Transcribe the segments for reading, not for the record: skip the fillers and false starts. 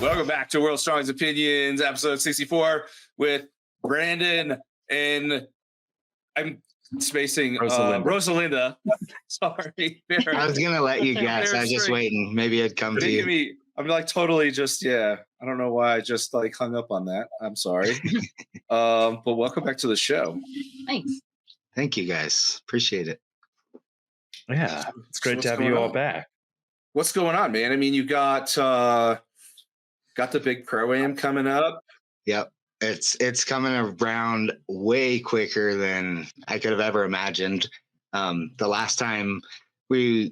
Welcome back to World's Strongest Opinions, episode 64 with Brandon and I'm spacing Rosalinda. Sorry. I was gonna let you guess. I was just waiting. Maybe it'd come to you. I'm like totally just I don't know why I just like hung up on that. I'm sorry. But welcome back to the show. Thanks. Thank you guys. Appreciate it. Yeah, it's great to have you all back. What's going on, man? I mean, you got the big pro-am coming up. Yep. It's coming around way quicker than I could have ever imagined. The last time Linda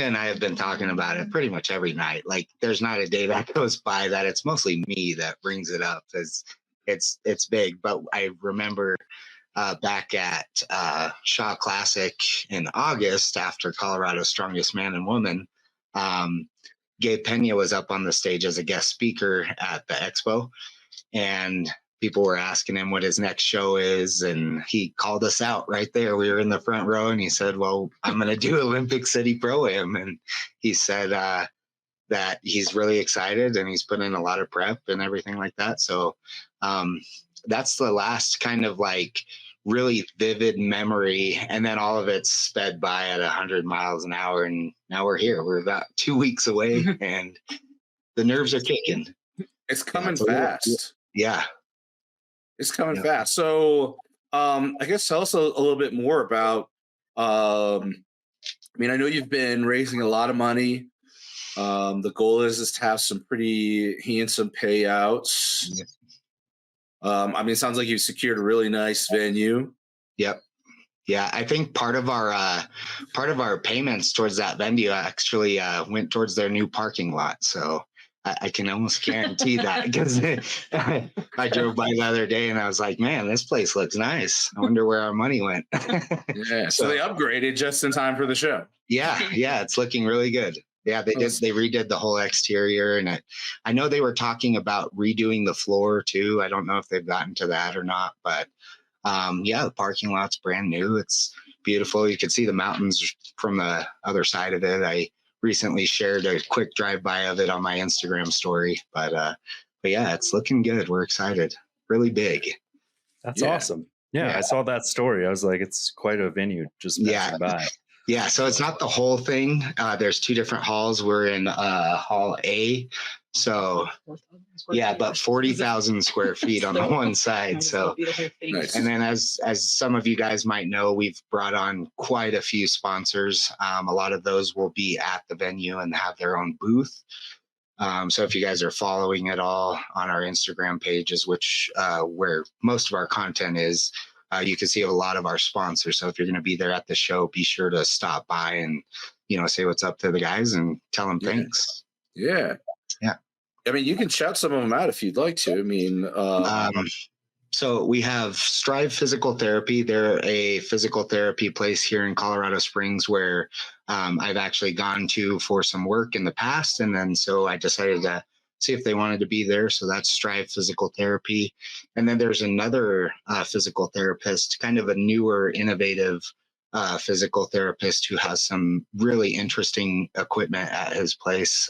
and I have been talking about it pretty much every night. Like, there's not a day that goes by that it's mostly me that brings it up. It's big. But I remember back at Shaw Classic in August after Colorado's Strongest Man and Woman, Gabe Pena was up on the stage as a guest speaker at the expo, and people were asking him what his next show is, and he called us out right there. We were in the front row, and he said, well, I'm going to do Olympic City Pro-Am. And he said that he's really excited, and he's put in a lot of prep and everything like that. So that's the last kind of like really vivid memory, and then all of it's sped by at 100 miles an hour, and now we're here. We're about 2 weeks away, and the nerves are kicking. It's coming fast. Yeah. It's coming fast. So I guess tell us a little bit more about, I mean, I know you've been raising a lot of money. The goal is to have some pretty handsome payouts. Yeah. I mean, it sounds like you've secured a really nice venue. Yep. Yeah, I think part of our payments towards that venue actually went towards their new parking lot. So I can almost guarantee that, because I drove by the other day and I was like, man, this place looks nice. I wonder where our money went. Yeah. So they upgraded just in time for the show. Yeah. It's looking really good. Yeah, they did. They redid the whole exterior, and I know they were talking about redoing the floor too. I don't know if they've gotten to that or not, but the parking lot's brand new. It's beautiful. You can see the mountains from the other side of it. I recently shared a quick drive-by of it on my Instagram story, but yeah, it's looking good. We're excited. Really big. That's awesome. Yeah, I saw that story. I was like, it's quite a venue just passing by. Yeah, so it's not the whole thing. There's 2 different halls. We're in Hall A. So, yeah, but 40,000 square feet on the one side. So, and then as some of you guys might know, we've brought on quite a few sponsors. A lot of those will be at the venue and have their own booth. So if you guys are following it all on our Instagram pages, which where most of our content is, you can see a lot of our sponsors. So if you're going to be there at the show, be sure to stop by and, say what's up to the guys and tell them thanks. Yeah. I mean, you can shout some of them out if you'd like to. I mean, so we have Strive Physical Therapy. They're a physical therapy place here in Colorado Springs where I've actually gone to for some work in the past. And then so I decided to see if they wanted to be there. So that's Strive Physical Therapy. And then there's another physical therapist, kind of a newer, innovative physical therapist who has some really interesting equipment at his place.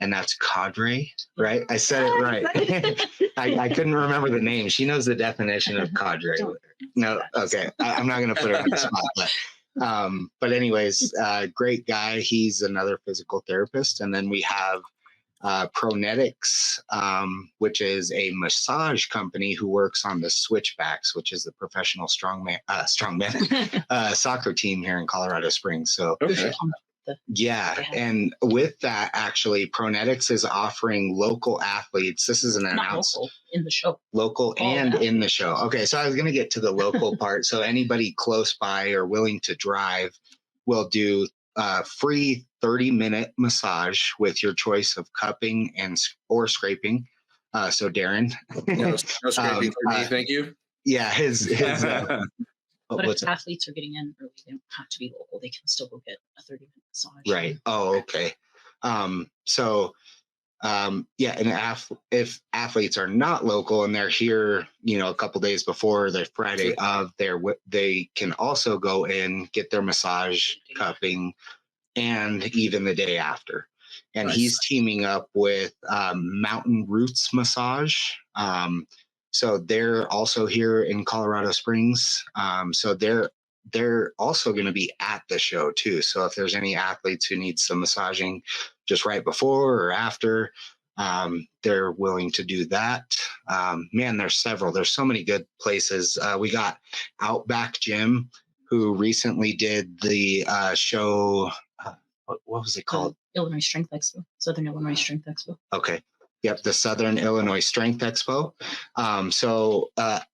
And that's Cadre, right? I said it right. I couldn't remember the name. She knows the definition of Cadre. No, okay. I'm not going to put her on the spot, but anyways, great guy. He's another physical therapist. And then we have Pronetics, which is a massage company who works on the Switchbacks, which is the professional strongman soccer team here in Colorado Springs. So, yeah. And with that, actually, Pronetics is offering local athletes. This is an announcement. In the show. Local and in the show. Okay. So I was going to get to the local part. So anybody close by or willing to drive will do free 30-minute massage with your choice of cupping or scraping. So Darren, no scraping for me, thank you. Yeah, his. But if athletes are getting in early, they don't have to be local. They can still go get a 30-minute massage. Right. Oh, okay. And if athletes are not local and they're here, a couple days before the Friday of they can also go in, get their massage, cupping, and even the day after. and he's teaming up with Mountain Roots Massage. So they're also here in Colorado Springs. So they're also going to be at the show too. So if there's any athletes who need some massaging just right before or after, they're willing to do that. Man, there's several. There's so many good places. We got Outback Gym, who recently did the show. What was it called? Illinois Strength Expo. Southern Illinois Strength Expo. Okay. Yep, the Southern Illinois Strength Expo. So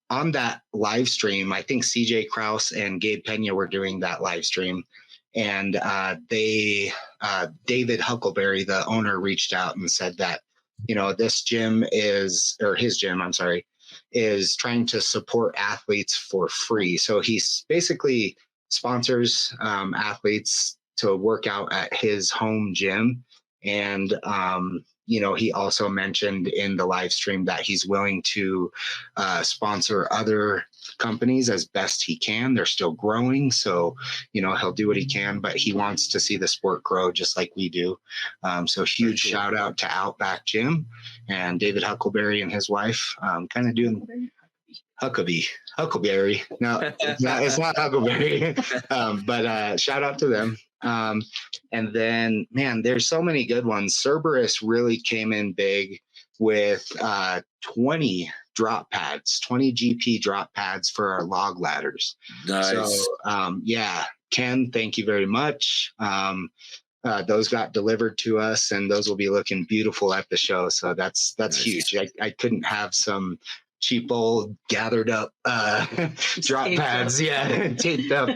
on that live stream, I think CJ Kraus and Gabe Pena were doing that live stream. And David Huckleberry, the owner, reached out and said that, this gym is trying to support athletes for free. So he's basically sponsors athletes to work out at his home gym. And, he also mentioned in the live stream that he's willing to sponsor other companies as best he can. They're still growing. So, he'll do what he can, but he wants to see the sport grow just like we do. So huge shout out to Outback Gym and David Huckleberry and his wife, kind of doing Huckleberry. No, it's not Huckleberry, but shout out to them. And then, man, there's so many good ones. Cerberus really came in big with 20 drop pads, 20 GP drop pads for our log ladders. Nice. So, Ken, thank you very much. Those got delivered to us, and those will be looking beautiful at the show. So that's nice. Huge. I couldn't have some cheap old gathered up drop pads. Taped up.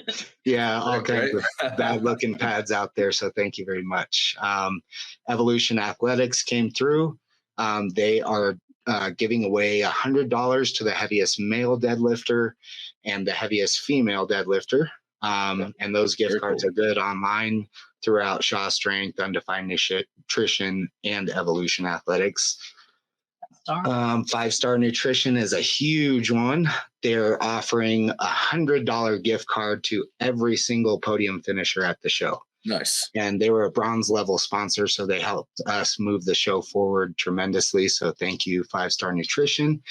All kinds of bad looking pads out there. So thank you very much. Evolution Athletics came through. They are giving away $100 to the heaviest male deadlifter and the heaviest female deadlifter. And those gift cards are good online throughout Shaw Strength, Undefined Nutrition, and Evolution Athletics. 5-Star Nutrition is a huge one. They're offering $100 gift card to every single podium finisher at the show. Nice. And they were a bronze level sponsor, so they helped us move the show forward tremendously. So thank you, 5-Star Nutrition.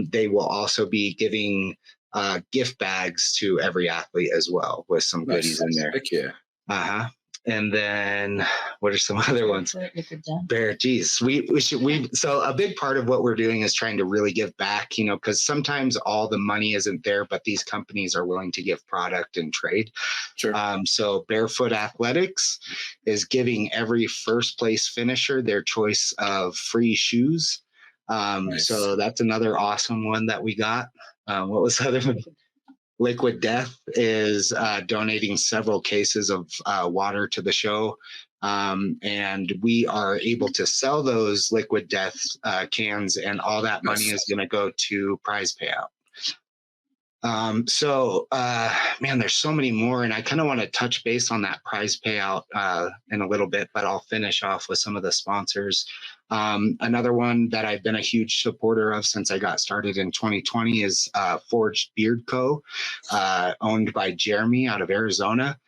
They will also be giving gift bags to every athlete as well, with some goodies in there. Heck yeah. And then what are some other ones? Barratt, geez, so a big part of what we're doing is trying to really give back, because sometimes all the money isn't there, but these companies are willing to give product and trade. Sure. So Barefoot Athletics is giving every first place finisher their choice of free shoes. Nice. So that's another awesome one that we got. What was the other one? Liquid Death is donating several cases of water to the show. And we are able to sell those Liquid Death cans, and all that money is going to go to prize payout. Man, there's so many more, and I kind of want to touch base on that prize payout in a little bit, but I'll finish off with some of the sponsors. Another one that I've been a huge supporter of since I got started in 2020 is Forged Beard Co., owned by Jeremy out of Arizona.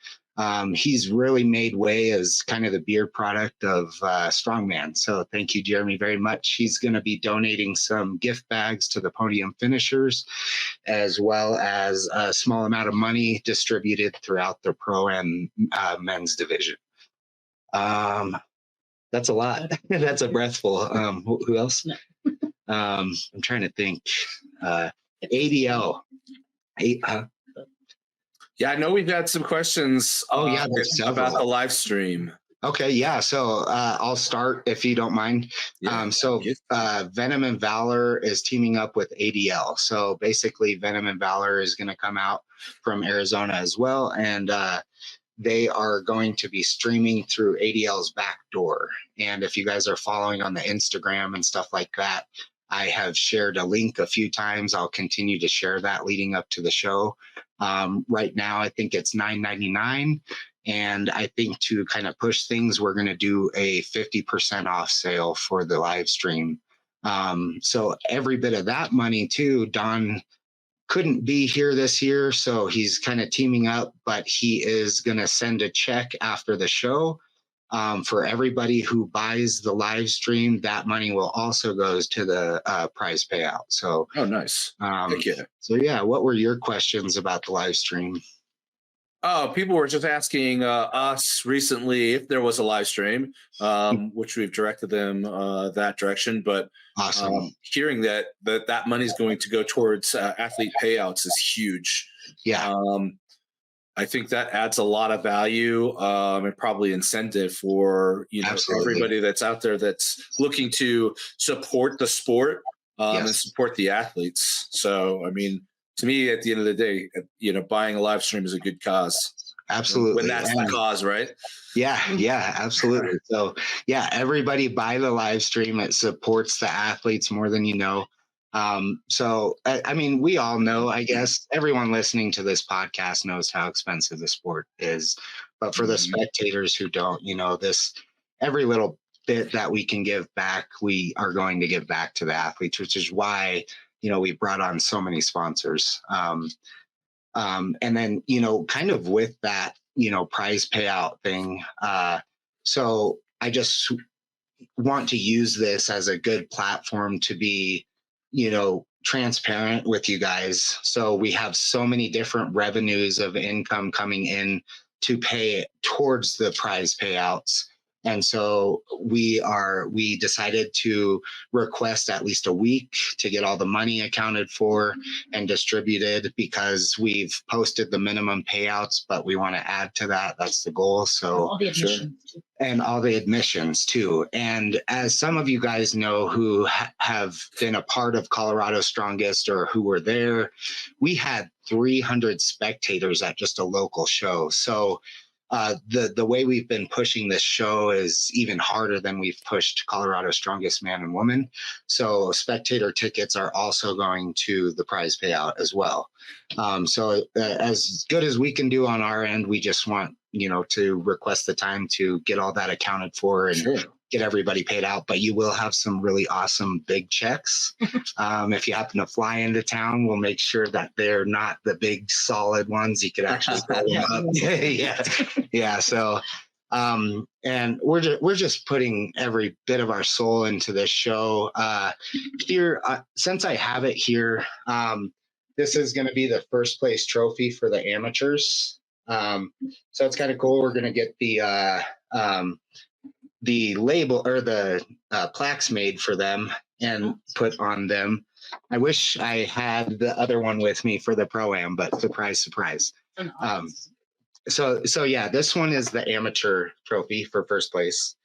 He's really made way as kind of the beard product of Strongman. So thank you, Jeremy, very much. He's going to be donating some gift bags to the podium finishers, as well as a small amount of money distributed throughout the pro and men's division. That's a lot. That's a breathful. Who else? I'm trying to think. ADL. Yeah, I know we've had some questions about the live stream. Okay, yeah. So I'll start if you don't mind. Yeah. Venom and Valor is teaming up with ADL. So basically, Venom and Valor is going to come out from Arizona as well, and they are going to be streaming through ADL's back door. And if you guys are following on the Instagram and stuff like that, I have shared a link a few times. I'll continue to share that leading up to the show. Right now, I think it's $9.99. And I think to kind of push things, we're going to do a 50% off sale for the live stream. So every bit of that money too, Don couldn't be here this year, so he's kind of teaming up, but he is going to send a check after the show For everybody who buys the live stream, that money will also goes to the prize payout. So, oh, nice. Thank you. So yeah, what were your questions about the live stream? Oh, people were just asking us recently if there was a live stream, which we've directed them that direction. But Awesome. Hearing that money is going to go towards athlete payouts is huge. Yeah. I think that adds a lot of value and probably incentive for everybody that's out there that's looking to support the sport and support the athletes. So, I mean, to me, at the end of the day, buying a live stream is a good cause. Absolutely. When that's the cause, right? Yeah, absolutely. So, yeah, everybody buy the live stream. It supports the athletes more than you know. So, I mean, we all know, I guess everyone listening to this podcast knows how expensive the sport is. But for the spectators who don't, every little bit that we can give back, we are going to give back to the athletes, which is why, we brought on so many sponsors. And then, kind of with that, prize payout thing. So I just want to use this as a good platform to be, transparent with you guys. So we have so many different revenues of income coming in to pay towards the prize payouts. And so we decided to request at least a week to get all the money accounted for and distributed, because we've posted the minimum payouts, but we want to add to that. That's the goal. So all the admissions too. And all the admissions too. And as some of you guys know who have been a part of Colorado Strongest or who were there, we had 300 spectators at just a local show. So the way we've been pushing this show is even harder than we've pushed Colorado Strongest Man and Woman. So spectator tickets are also going to the prize payout as well. So as good as we can do on our end, we just want, to request the time to get all that accounted for and get everybody paid out. But you will have some really awesome big checks. If you happen to fly into town, we'll make sure that they're not the big solid ones. You could actually call them up. Yeah. So, and we're just putting every bit of our soul into this show. Here, since I have it here, this is going to be the first place trophy for the amateurs. So it's kind of cool. We're going to get the label or the plaques made for them and put on them. I wish I had the other one with me for the Pro-Am, but surprise. So yeah, this one is the amateur trophy for first place.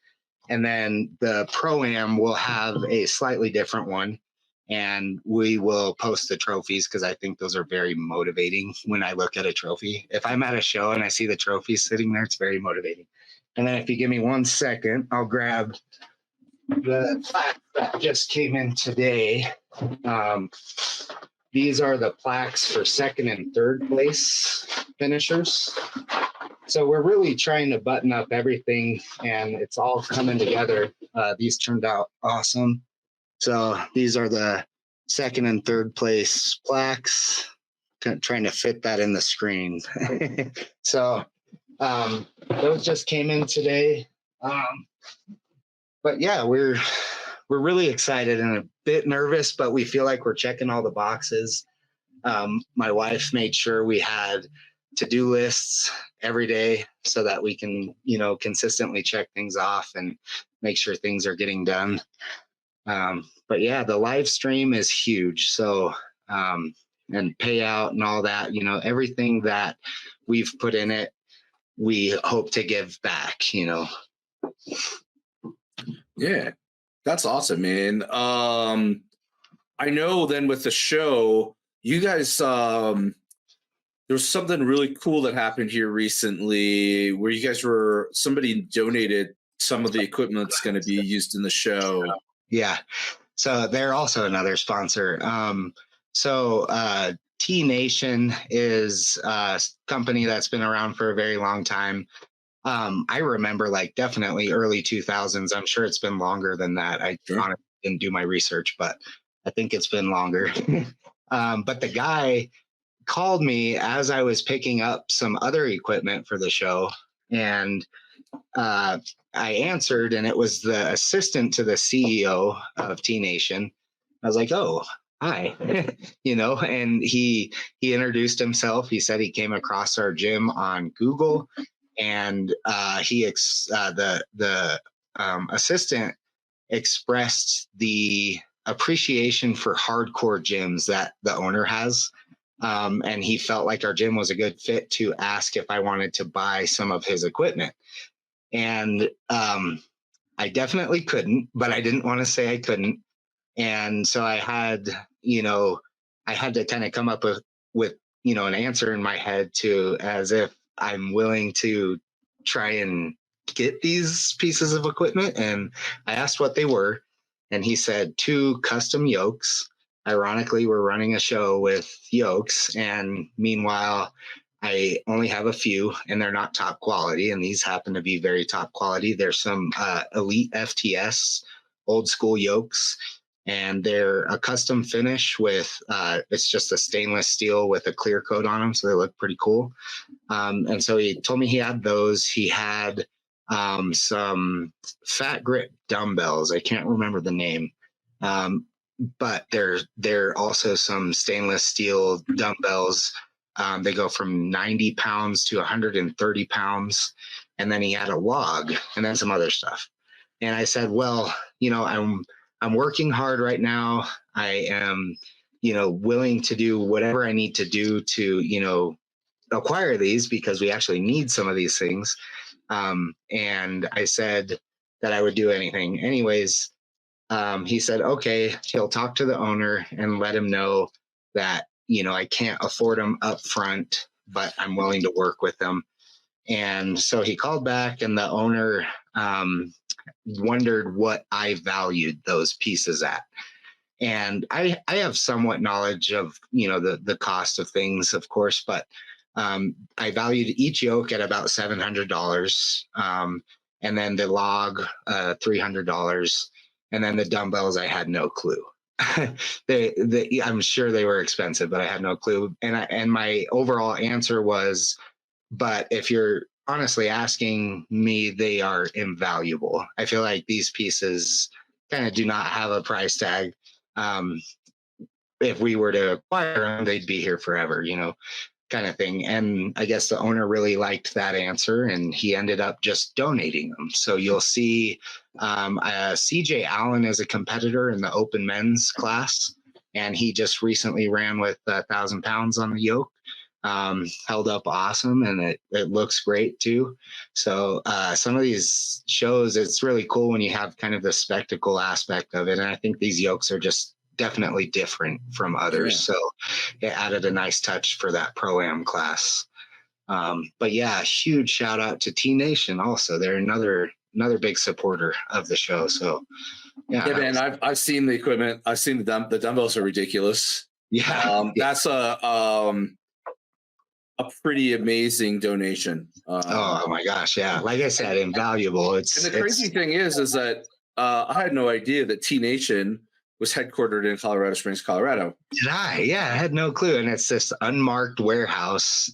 And then the Pro-Am will have a slightly different one. And we will post the trophies because I think those are very motivating when I look at a trophy. If I'm at a show and I see the trophies sitting there, it's very motivating. And then if you give me 1 second, I'll grab the plaque that just came in today. These are the plaques for second and third place finishers. So we're really trying to button up everything, and it's all coming together. These turned out awesome. So these are the second and third place plaques. Trying to fit that in the screen. So those just came in today. But yeah, we're really excited and a bit nervous, but we feel like we're checking all the boxes. My wife made sure we had to-do lists every day so that we can, consistently check things off and make sure things are getting done. But yeah, the live stream is huge. So, and payout and all that, everything that we've put in it, we hope to give back, Yeah, that's awesome, man. I know then with the show, you guys, there was something really cool that happened here recently where you guys somebody donated some of the equipment that's going to be used in the show. Yeah. So they're also another sponsor. T Nation is a company that's been around for a very long time. I remember definitely early 2000s. I'm sure it's been longer than that. I honestly didn't do my research, but I think it's been longer. But the guy called me as I was picking up some other equipment for the show and I answered, and it was the assistant to the CEO of T Nation. I was like, "Oh, hi," and he introduced himself. He said he came across our gym on Google, and the assistant expressed the appreciation for hardcore gyms that the owner has. And he felt like our gym was a good fit to ask if I wanted to buy some of his equipment. And I definitely couldn't, but I didn't want to say I couldn't. And so I had to kind of come up with an answer in my head as if I'm willing to try and get these pieces of equipment. And I asked what they were, and he said 2 custom yokes. Ironically, we're running a show with yokes, and meanwhile, I only have a few, and they're not top quality, and these happen to be very top quality. There's some elite FTS old school yokes, and they're a custom finish with it's just a stainless steel with a clear coat on them, so they look pretty cool. And so he told me he had those. He had some fat grip dumbbells. I can't remember the name, but they're also some stainless steel dumbbells. They go from 90 pounds to 130 pounds. And then he had a log and then some other stuff. And I said, well, I'm working hard right now. I am, willing to do whatever I need to do to, acquire these, because we actually need some of these things. And I said that I would do anything. Anyways, he said, okay, he'll talk to the owner and let him know that, I can't afford them up front, but I'm willing to work with them. And so he called back, and the owner wondered what I valued those pieces at. And I have somewhat knowledge of, the cost of things, of course, but I valued each yoke at about $700. And then the log, $300. And then the dumbbells, I had no clue. I'm sure they were expensive, but I had no clue. And my overall answer was, but if you're honestly asking me, they are invaluable. I feel like these pieces kind of do not have a price tag. If we were to acquire them, they'd be here forever, kind of thing. And I guess the owner really liked that answer, and he ended up just donating them. So you'll see CJ Allen is a competitor in the open men's class, and he just recently ran with 1,000 pounds on the yoke. Held up awesome, and it looks great too. So some of these shows, it's really cool when you have kind of the spectacle aspect of it. And I think these yokes are just definitely different from others. Yeah. So it added a nice touch for that Pro-Am class. But yeah, huge shout out to T Nation also. They're another big supporter of the show. So yeah, man, I've seen the equipment. I've seen the dumbbells are ridiculous. Yeah. That's a pretty amazing donation. Oh my gosh. Yeah. Like I said, invaluable. And the crazy thing is that I had no idea that T Nation was headquartered in Colorado Springs, Colorado. Did I? Yeah, I had no clue. And it's this unmarked warehouse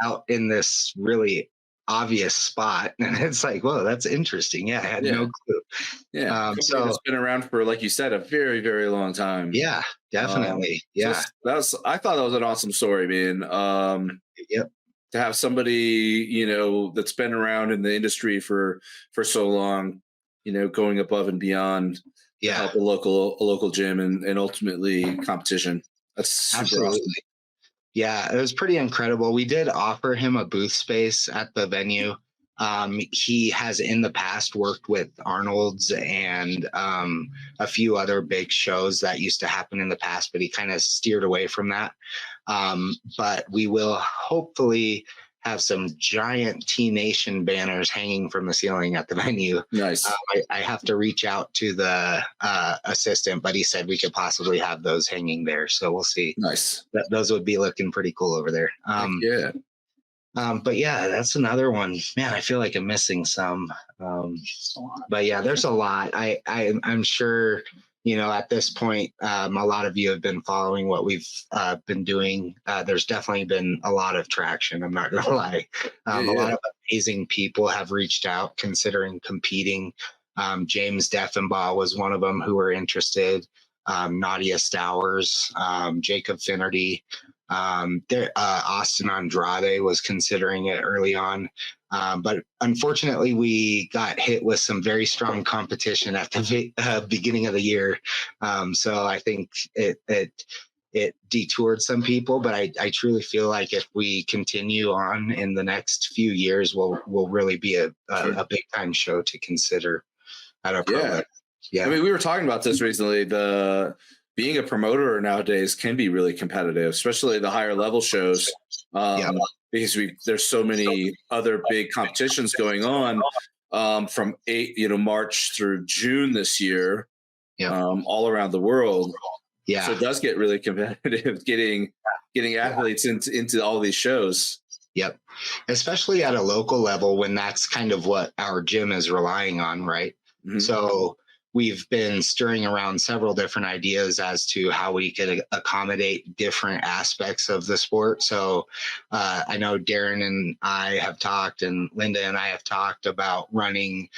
out in this really obvious spot. And it's like, whoa, that's interesting. Yeah, I had no clue. Yeah. So it's been around for, like you said, a very, very long time. Yeah, definitely. I thought that was an awesome story, man. Yep. To have somebody, that's been around in the industry for so long, going above and beyond to help a local gym and ultimately competition. That's super absolutely awesome. Yeah, it was pretty incredible. We did offer him a booth space at the venue. He has in the past worked with Arnold's and a few other big shows that used to happen in the past, but he kind of steered away from that. But we will hopefully have some giant T Nation banners hanging from the ceiling at the venue. Nice. I have to reach out to the assistant, but he said we could possibly have those hanging there. So we'll see. Nice. Those would be looking pretty cool over there. Yeah. But yeah, that's another one. Man, I feel like I'm missing some. But yeah, there's a lot. I'm sure, at this point, a lot of you have been following what we've been doing. There's definitely been a lot of traction. I'm not going to lie. A lot of amazing people have reached out considering competing. James Deffenbaugh was one of them who were interested. Nadia Stowers, Jacob Finnerty, Austin Andrade was considering it early on. But unfortunately, we got hit with some very strong competition at the beginning of the year. So I think it detoured some people, but I truly feel like if we continue on in the next few years, we'll really be a big time show to consider at our pro. I mean, we were talking about this recently. Being a promoter nowadays can be really competitive, especially the higher level shows, because there's so many other big competitions going on from March through June this year, all around the world. Yeah, so it does get really competitive getting athletes into all these shows. Yep, especially at a local level when that's kind of what our gym is relying on, right? Mm-hmm. So we've been stirring around several different ideas as to how we could accommodate different aspects of the sport. So I know Darren and I have talked, and Linda and I have talked about running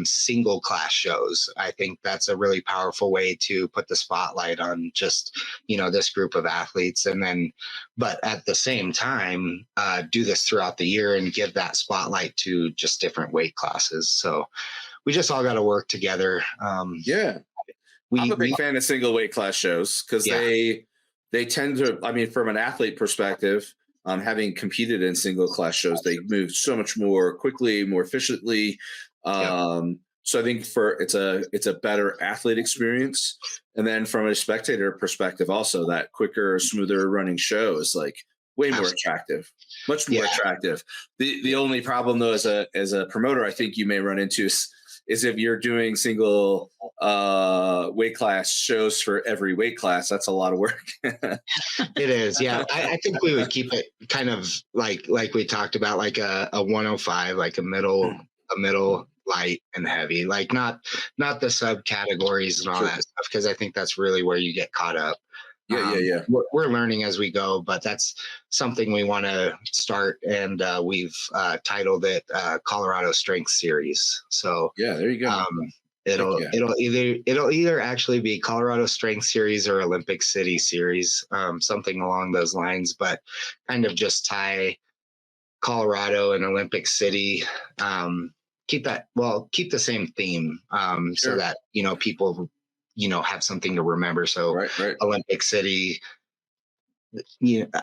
single class shows. I think that's a really powerful way to put the spotlight on just, this group of athletes. And then, but at the same time, do this throughout the year and give that spotlight to just different weight classes. So we just all got to work together. I'm a big fan of single weight class shows because they tend to, I mean, from an athlete perspective, having competed in single class shows, they move so much more quickly, more efficiently. So I think it's a better athlete experience. And then from a spectator perspective, also that quicker, smoother running show is like way more attractive, much more attractive. The only problem though, as a promoter, I think you may run into is if you're doing single weight class shows for every weight class, that's a lot of work. It is. Yeah. I think we would keep it kind of like we talked about, like a 105, like a middle light and heavy, like not the subcategories and all that stuff, because I think that's really where you get caught up. We're learning as we go, but that's something we want to start, and we've titled it Colorado Strength Series. So there you go. It'll either actually be Colorado Strength Series or Olympic City Series, something along those lines, but kind of just tie Colorado and Olympic City. Keep the same theme, so that people have something to remember. So right. Olympic City,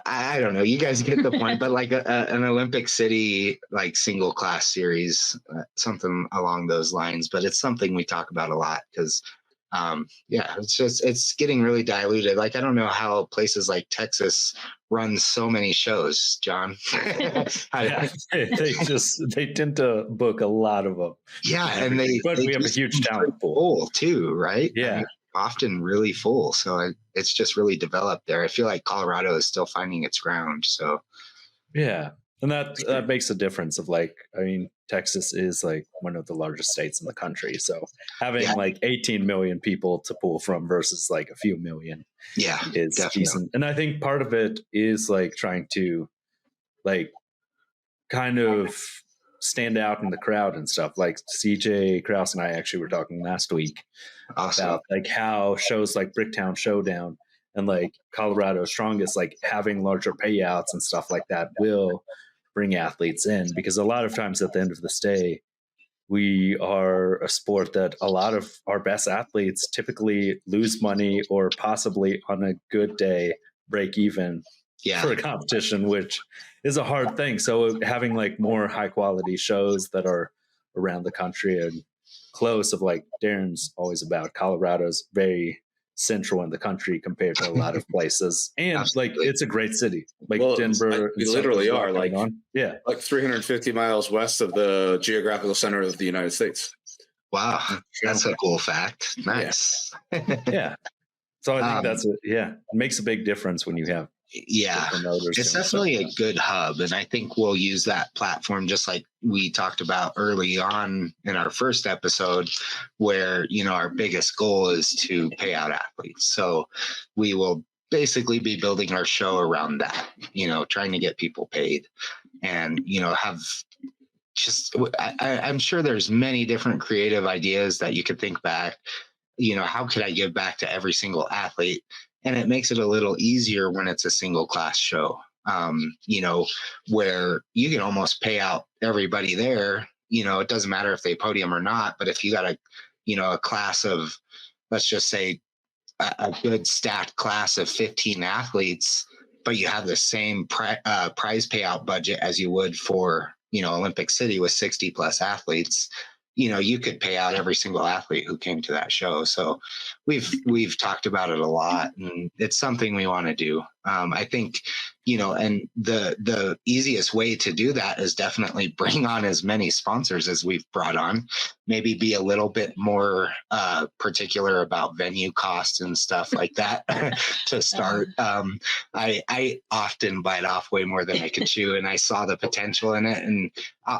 I don't know, you guys get the point, but like an Olympic City, like single class series, something along those lines. But it's something we talk about a lot because it's getting really diluted. Like, I don't know how places like Texas run so many shows, John. They tend to book a lot of them. Yeah, and we have a huge talent pool too, right? Yeah, I mean, often really full. So it's just really developed there. I feel like Colorado is still finding its ground. So yeah, and that makes a difference. Of like, I mean, Texas is like one of the largest states in the country, so having like 18 million people to pull from versus like a few million is definitely decent. And I think part of it is like trying to like kind of stand out in the crowd and stuff. Like CJ Krause and I actually were talking last week about like how shows like Bricktown Showdown and like Colorado Strongest, like having larger payouts and stuff like that will bring athletes in, because a lot of times at the end of the day, we are a sport that a lot of our best athletes typically lose money or possibly on a good day break even for a competition, which is a hard thing. So having like more high quality shows that are around the country and close, of like Darren's always about, Colorado's very central in the country compared to a lot of places, and like it's a great city, like Denver. We literally are like 350 miles west of the geographical center of the United States. Wow, that's a cool fact. Nice. Yeah. So I think it makes a big difference when you have it's definitely a good hub, and I think we'll use that platform just like we talked about early on in our first episode, where our biggest goal is to pay out athletes. So we will basically be building our show around that, trying to get people paid and have I'm sure there's many different creative ideas that you could think back. How could I give back to every single athlete? And it makes it a little easier when it's a single class show, where you can almost pay out everybody there. It doesn't matter if they podium or not, but if you got a class of, let's just say, a good stacked class of 15 athletes, but you have the same prize payout budget as you would for, Olympic City with 60 plus athletes, you could pay out every single athlete who came to that show. So we've talked about it a lot, and it's something we want to do. I think, and the easiest way to do that is definitely bring on as many sponsors as we've brought on, maybe be a little bit more particular about venue costs and stuff like that to start. I often bite off way more than I can chew, and I saw the potential in it. And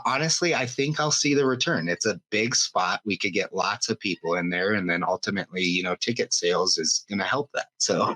honestly, I think I'll see the return. It's a big spot. We could get lots of people in there, and then ultimately, ticket sales is going to help that. So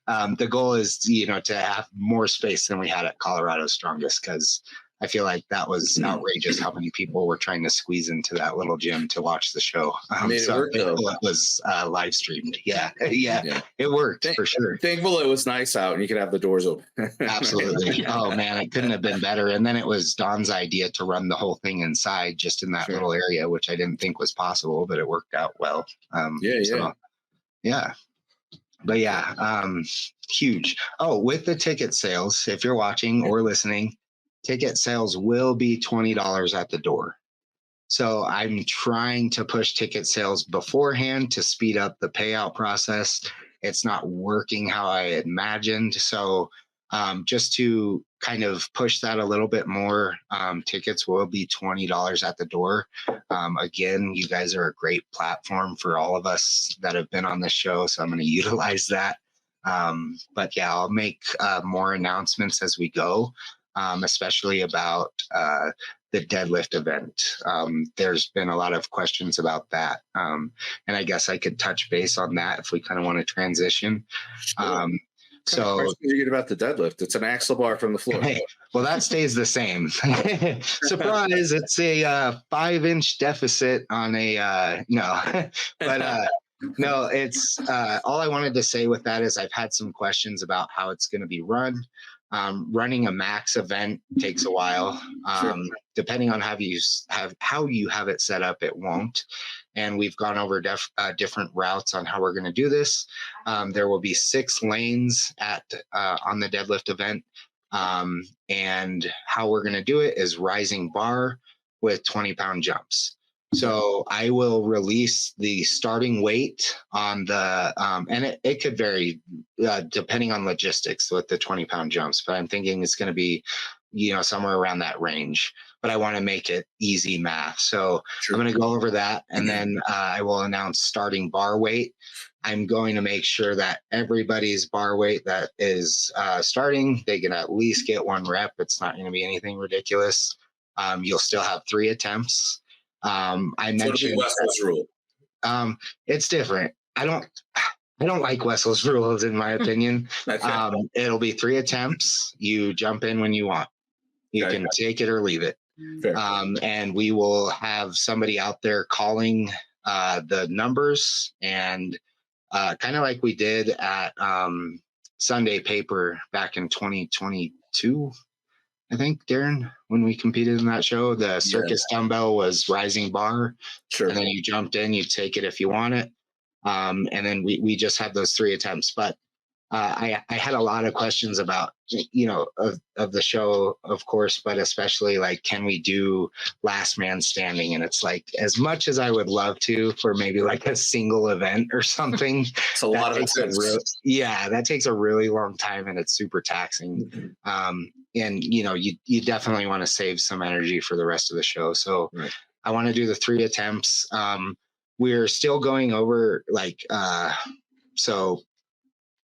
the goal is, to have more space than we had at Colorado's Strongest, because I feel like that was outrageous how many people were trying to squeeze into that little gym to watch the show. It was live streamed. Yeah, it worked for sure. Thankful it was nice out and you could have the doors open. Absolutely. Oh man, it couldn't have been better. And then it was Don's idea to run the whole thing inside, just in that little area, which I didn't think was possible, but it worked out well. But huge. Oh, with the ticket sales, if you're watching or listening, ticket sales will be $20 at the door. So I'm trying to push ticket sales beforehand to speed up the payout process. It's not working how I imagined. So just to kind of push that a little bit more, tickets will be $20 at the door. Again, you guys are a great platform for all of us that have been on the show, so I'm going to utilize that. But yeah, I'll make more announcements as we go, especially about the deadlift event. There's been a lot of questions about that. And I guess I could touch base on that if we kind of want to transition. So you get about the deadlift. It's an axle bar from the floor. Hey, well, that stays the same. Surprise! It's a 5-inch deficit on a no, but no. It's all I wanted to say with that is I've had some questions about how it's going to be run. Running a max event takes a while. Depending on how you have it set up, it won't. And we've gone over different routes on how we're going to do this. There will be 6 lanes on the deadlift event. And how we're going to do it is rising bar with 20-pound jumps. So I will release the starting weight on the, and it could vary depending on logistics with the 20-pound jumps, but I'm thinking it's going to be, somewhere around that range, but I want to make it easy math. So I'm going to go over that, and then I will announce starting bar weight. I'm going to make sure that everybody's bar weight that is starting, they can at least get 1 rep. It's not going to be anything ridiculous. You'll still have 3 attempts. I mentioned Wessel's rule. It's different. I don't like Wessel's rules, in my opinion. It'll be 3 attempts. You jump in when you want. You can take it or leave it. And we will have somebody out there calling the numbers, and kind of like we did at Sunday Paper back in 2022. I think, Darren, when we competed in that show, the circus dumbbell was rising bar. And then you jumped in, you take it if you want it. And then we just had those 3 attempts. But I had a lot of questions about, of the show, of course, but especially like, can we do last man standing? And it's like, as much as I would love to for maybe like a single event or something, it's a lot of that takes a really long time, and it's super taxing. And you definitely want to save some energy for the rest of the show. So I want to do the 3 attempts. We're still going over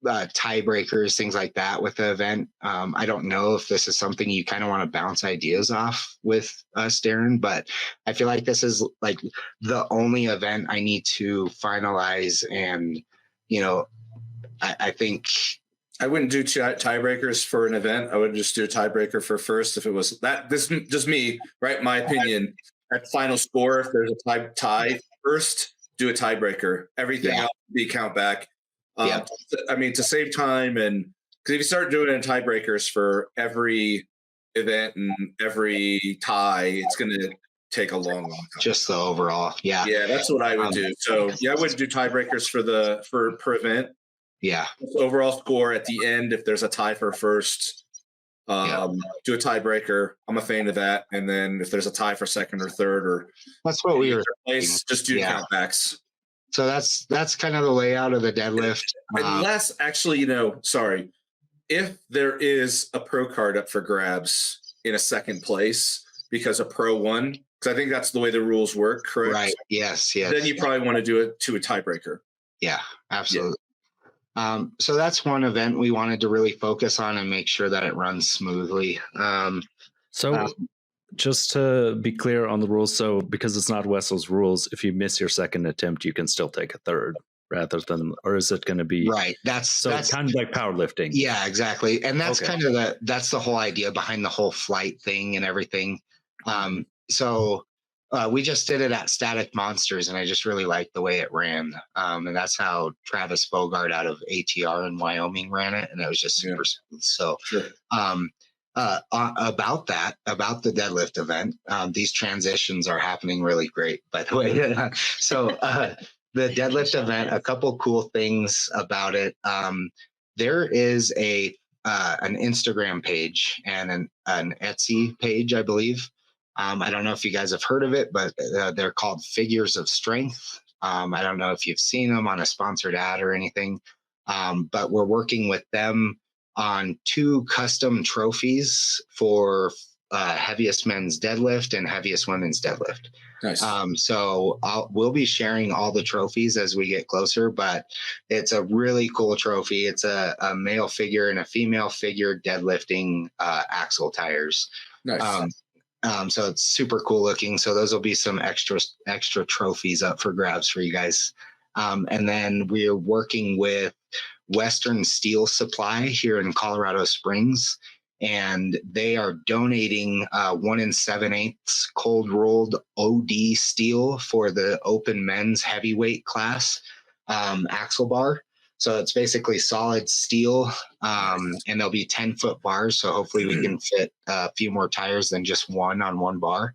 tiebreakers, things like that with the event. I don't know if this is something you kind of want to bounce ideas off with us, Darren, but I feel like this is like the only event I need to finalize. And, I think I wouldn't do tiebreakers for an event. I would just do a tiebreaker for first if it was that. This is just me, right? My opinion. At final score, if there's a tie first, do a tiebreaker. Everything else be count back. I mean, to save time, and because if you start doing tiebreakers for every event and every tie, it's going to take a long time. Just the overall, yeah, that's what I would do. So I wouldn't do tiebreakers for per event. Yeah, overall score at the end. If there's a tie for first, do a tiebreaker. I'm a fan of that. And then if there's a tie for second or third, or that's what we were place, just do countbacks. So that's kind of the layout of the deadlift. Unless actually, sorry, if there is a pro card up for grabs in a second place because a pro won, because I think that's the way the rules work, correct? Right. Yes. Then you probably want to do it to a tiebreaker. Yeah, absolutely. So that's one event we wanted to really focus on and make sure that it runs smoothly. Just to be clear on the rules, so because it's not WSO's rules, if you miss your second attempt, you can still take a third rather than, or is it going to be right? That's kind of like powerlifting. Yeah, exactly. And that's kind of that's the whole idea behind the whole flight thing and everything. So we just did it at Static Monsters, and I just really liked the way it ran. And that's how Travis Bogart out of ATR in Wyoming ran it, and it was just super smooth. So, about the deadlift event, these transitions are happening really great, by the way. So, the deadlift event, a couple cool things about it. There is an Instagram page and an Etsy page, I believe. I don't know if you guys have heard of it, but they're called Figures of Strength. I don't know if you've seen them on a sponsored ad or anything, but we're working with them on 2 custom trophies for heaviest men's deadlift and heaviest women's deadlift. Nice. So we'll be sharing all the trophies as we get closer, but it's a really cool trophy. It's a male figure and a female figure deadlifting axle tires. Nice. So it's super cool looking. So those will be some extra trophies up for grabs for you guys. And then we're working with Western Steel Supply here in Colorado Springs, and they are donating 1 7/8 cold rolled OD steel for the open men's heavyweight class axle bar. So it's basically solid steel, and there'll be 10-foot bars. So hopefully we can fit a few more tires than just one on one bar.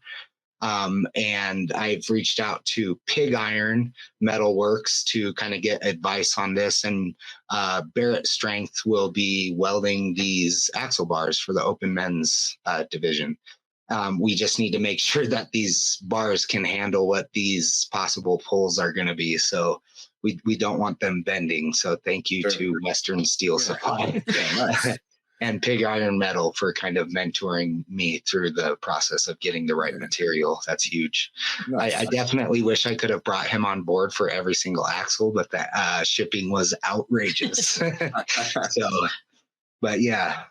And I've reached out to Pig Iron Metal Works to kind of get advice on this. And Barratt Strength will be welding these axle bars for the open men's division. We just need to make sure that these bars can handle what these possible pulls are going to be. So we don't want them bending. So thank you to Western Steel Supply and Pig Iron Metal for kind of mentoring me through the process of getting the right material. That's huge. Nice. I definitely wish I could have brought him on board for every single axle, but the shipping was outrageous. But yeah,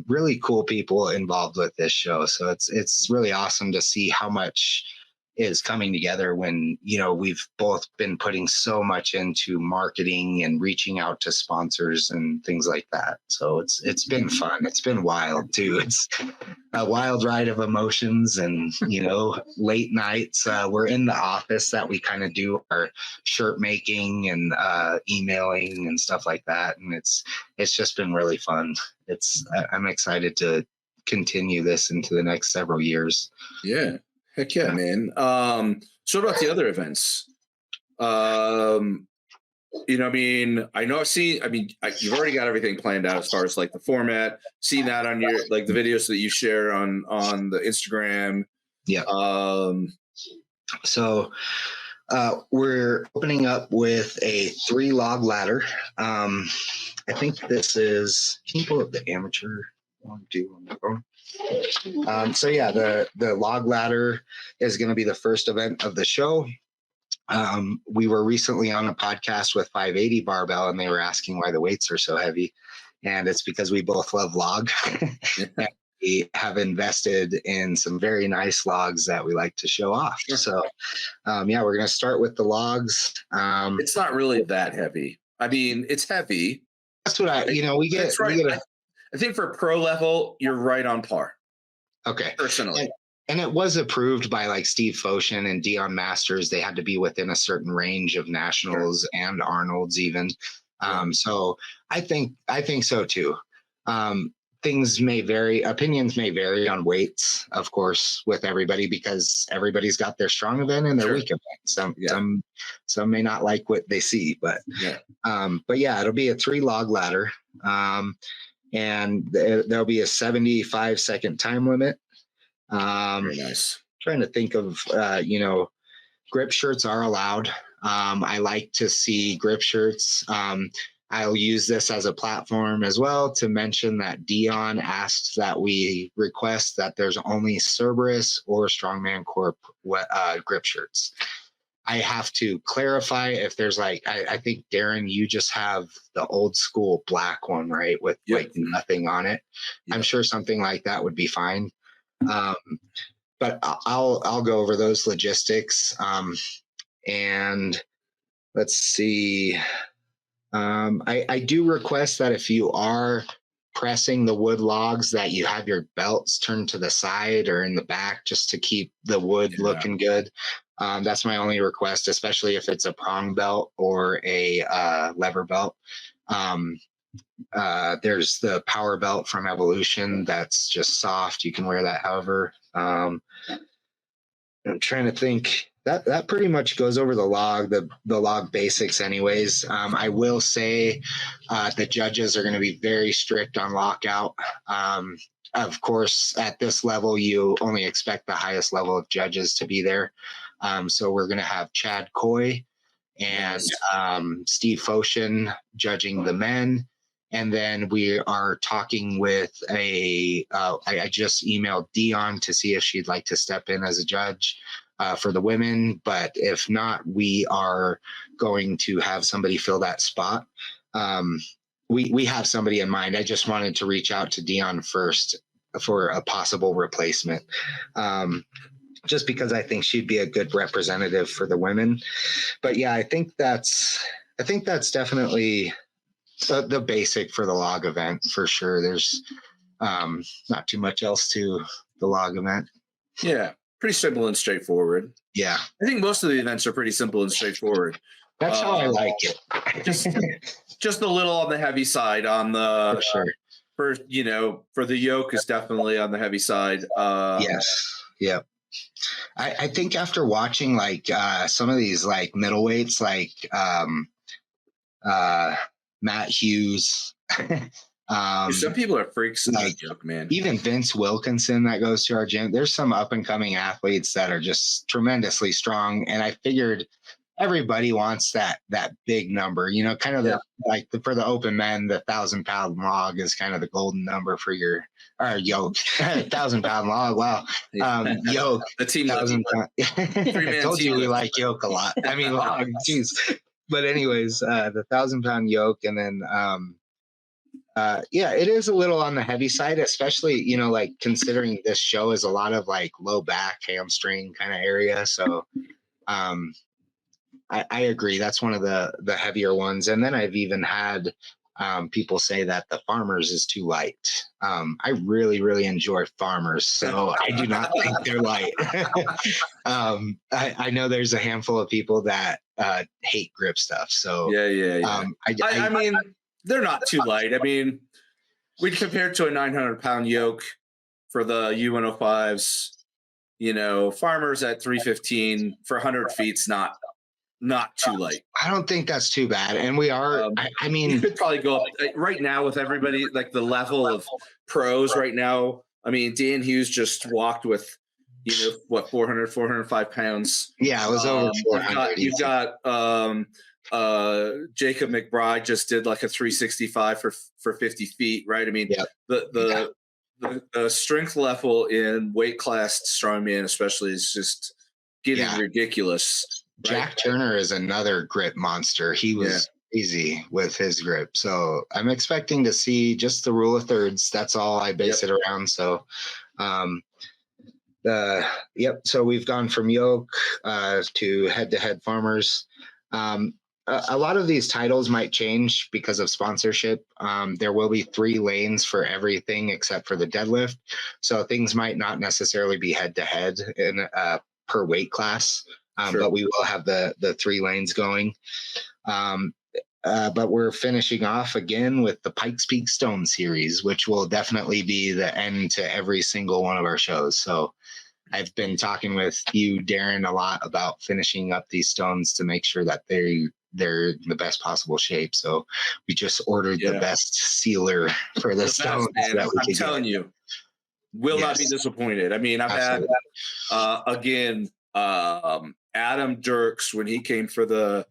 really cool people involved with this show. So it's really awesome to see how much is coming together when, we've both been putting so much into marketing and reaching out to sponsors and things like that. So it's been fun. It's been wild too. It's a wild ride of emotions and, late nights. We're in the office that we kind of do our shirt making and emailing and stuff like that. And it's just been really fun. I'm excited to continue this into the next several years. Yeah. Heck yeah, man. So about the other events? I know you've already got everything planned out as far as like the format, seen that on your, like the videos that you share on the Instagram. Yeah. So we're opening up with a 3-log ladder. I think this is, can you pull up the amateur one, two on the phone? So yeah, the log ladder is going to be the first event of the show. We were recently on a podcast with 580 Barbell, and they were asking why the weights are so heavy, and it's because we both love log. We have invested in some very nice logs that we like to show off. So we're going to start with the logs. It's not really that heavy. I mean, it's heavy. That's what we get. That's right. I think for pro level, you're right on par. Okay. Personally. And it was approved by like Steve Foshin and Dion Masters. They had to be within a certain range of nationals and Arnold's even. So I think so too. Things may vary, opinions may vary on weights, of course, with everybody, because everybody's got their strong event and their weak event. Some may not like what they see, but it'll be a 3-log ladder. And there'll be a 75-second time limit. Very nice. Trying to think of, grip shirts are allowed. I like to see grip shirts. I'll use this as a platform as well to mention that Dion asked that we request that there's only Cerberus or Strongman Corp grip shirts. I have to clarify if there's I think, Darren, you just have the old school black one, right? With like nothing on it. Yep. I'm sure something like that would be fine. But I'll go over those logistics. And let's see. I do request that if you are pressing the wood logs, that you have your belts turned to the side or in the back, just to keep the wood looking good. That's my only request, especially if it's a prong belt or a lever belt. There's the power belt from Evolution that's just soft. You can wear that however. I'm trying to think. That pretty much goes over the log basics anyways. I will say the judges are going to be very strict on lockout. Of course, at this level, you only expect the highest level of judges to be there. So we're going to have Chad Coy and Steve Foshin judging the men. And then we are talking with I just emailed Dion to see if she'd like to step in as a judge for the women. But if not, we are going to have somebody fill that spot. We have somebody in mind. I just wanted to reach out to Dion first for a possible replacement. Just because I think she'd be a good representative for the women. But yeah, I think that's definitely the basic for the log event for sure. There's not too much else to the log event. Yeah, pretty simple and straightforward. Yeah, I think most of the events are pretty simple and straightforward. That's how I like it. just a little on the heavy side on the for sure. For the yoke is definitely on the heavy side. Yes. Yep. I think after watching some of these middleweights Matt Hughes. Some people are freaks in that joke, man. Even Vince Wilkinson that goes to our gym. There's some up and coming athletes that are just tremendously strong. And I figured everybody wants that big number, kind of for the open men, the 1,000-pound log is kind of the golden number for your yoke. 1,000-pound log. Wow. Yoke. The team 1,000 pound. I told you we like yoke a lot. I mean, log. Jeez. But anyways, the 1,000-pound yoke, and then it is a little on the heavy side, especially considering this show is a lot of low back, hamstring kind of area. So I agree. That's one of the heavier ones. And then I've even had people say that the Farmers is too light. I really, really enjoy Farmers, so I do not think they're light. I know there's a handful of people that hate grip stuff. So yeah. I mean, they're not too light. I mean, we'd compare it to a 900-pound yoke for the U105s. Farmers at 315 for 100 feet's not too light. I don't think that's too bad. And we are, I mean, you could probably go up right now with everybody, the level of pros right now. I mean, Dan Hughes just walked with, 405 pounds. Yeah, it was over 400. You've got Jacob McBride just did a 365 for 50 feet, right? I mean, the strength level in weight class strongman especially is just getting ridiculous. Right? Jack Turner is another grip monster. He was easy with his grip. So I'm expecting to see just the rule of thirds. That's all I base it around. So, so we've gone from yoke to head-to-head Farmers. a lot of these titles might change because of sponsorship. There will be 3 lanes for everything except for the deadlift. So things might not necessarily be head to head in per weight class, Sure. but we will have the 3 lanes going. But we're finishing off again with the Pikes Peak Stone series, which will definitely be the end to every single one of our shows. So I've been talking with you, Darren, a lot about finishing up these stones to make sure that they're in the best possible shape. So we just ordered the best sealer for the stones. Man, I'm telling you, will not be disappointed. I mean, I've had again Adam Dirks when he came for the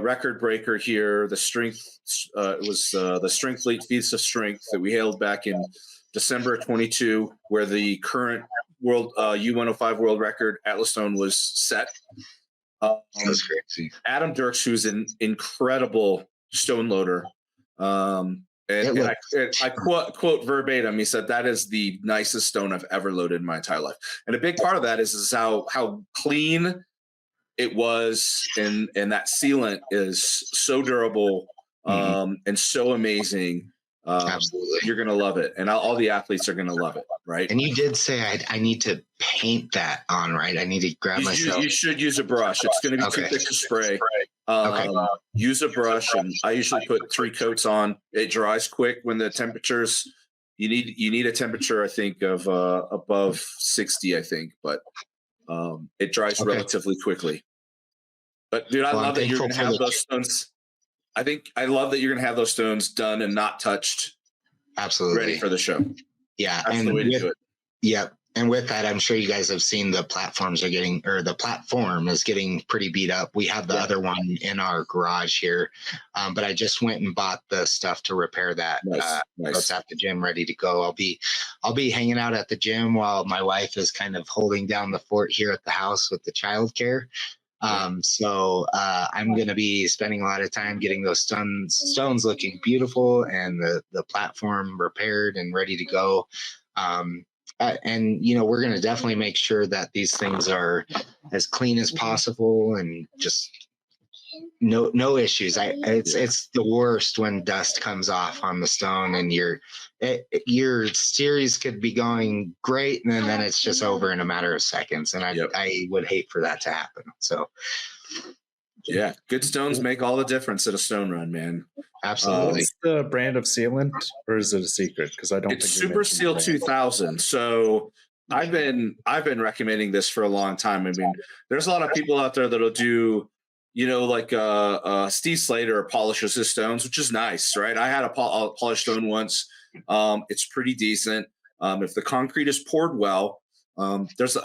record breaker here. The strength it was the Strength Fleet Feats of Strength that we held back in December of 22, where the current world U105 world record Atlas Stone was set. That's crazy. Adam Dirks, who's an incredible stone loader, and I quote verbatim. He said, "That is the nicest stone I've ever loaded in my entire life." And a big part of that is how clean it was, and that sealant is so durable and so amazing. Absolutely, you're gonna love it, and all the athletes are gonna love it, right? And you did say I need to paint that on, right? I need to grab myself. You should use a brush. It's going to be too thick to spray. Use a brush, and I usually put 3 coats on. It dries quick when the temperatures. You need a temperature, I think, of above 60, I think, but it dries relatively quickly. But dude, I love that you're going to have those stones. I love that you're going to have those stones done and not touched. Absolutely. Ready for the show. Yeah. That's the way to do it. Yep. And with that, I'm sure you guys have seen the platform is getting pretty beat up. We have the other one in our garage here. But I just went and bought the stuff to repair that. Nice. It's at the gym ready to go. I'll be hanging out at the gym while my wife is kind of holding down the fort here at the house with the childcare. So I'm going to be spending a lot of time getting those stones looking beautiful and the platform repaired and ready to go. And we're going to definitely make sure that these things are as clean as possible and just no issues. It's the worst when dust comes off on the stone and your series could be going great and then it's just over in a matter of seconds. And I would hate for that to happen. So yeah, good stones make all the difference at a stone run, man. Absolutely. What's the brand of sealant, or is it a secret? Because I don't. It's Super Seal 2000. So I've been recommending this for a long time. I mean, there's a lot of people out there that'll do, like Steve Slater polishes his stones, which is nice, right? I had a polished stone once. It's pretty decent. If the concrete is poured well, that's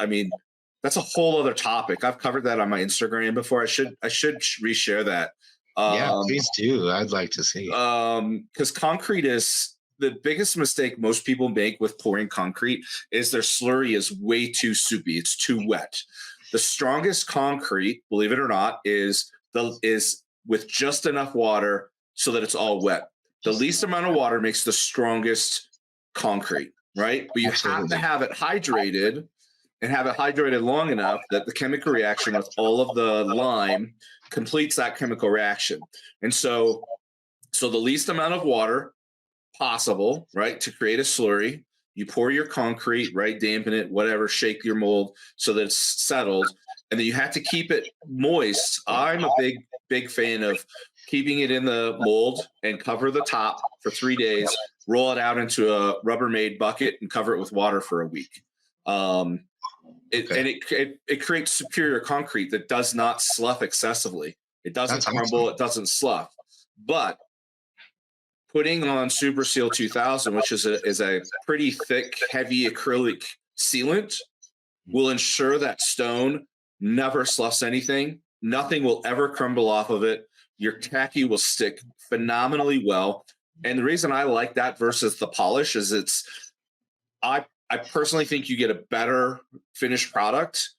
a whole other topic. I've covered that on my Instagram before. I should reshare that. Yeah, please do. I'd like to see. Because concrete is the biggest mistake most people make with pouring concrete is their slurry is way too soupy. It's too wet. The strongest concrete, believe it or not, is with just enough water so that it's all wet. The least amount of water makes the strongest concrete, right? But you have to have it hydrated and have it hydrated long enough that the chemical reaction with all of the lime completes that chemical reaction. And so the least amount of water possible, right, to create a slurry. You pour your concrete, right, dampen it, whatever, shake your mold so that it's settled. And then you have to keep it moist. I'm a big fan of keeping it in the mold and cover the top for 3 days, roll it out into a Rubbermaid bucket and cover it with water for a week. It creates superior concrete that does not slough excessively. It doesn't crumble. It doesn't slough. But putting on Super Seal 2000, which is a pretty thick, heavy acrylic sealant, will ensure that stone never sloughs anything. Nothing will ever crumble off of it. Your tacky will stick phenomenally well. And the reason I like that versus the polish is I personally think you get a better finished product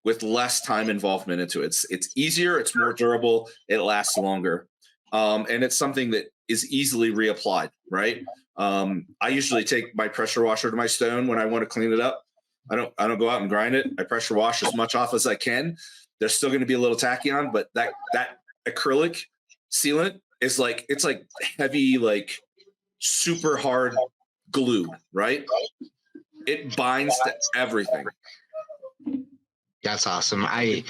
with less time involvement into it. It's easier, it's more durable, it lasts longer. And it's something that is easily reapplied, right? I usually take my pressure washer to my stone when I want to clean it up. I don't go out and grind it. I pressure wash as much off as I can. There's still going to be a little tacky on, but that acrylic sealant is like, it's like heavy, like super hard glue, right? It binds to everything. That's awesome. I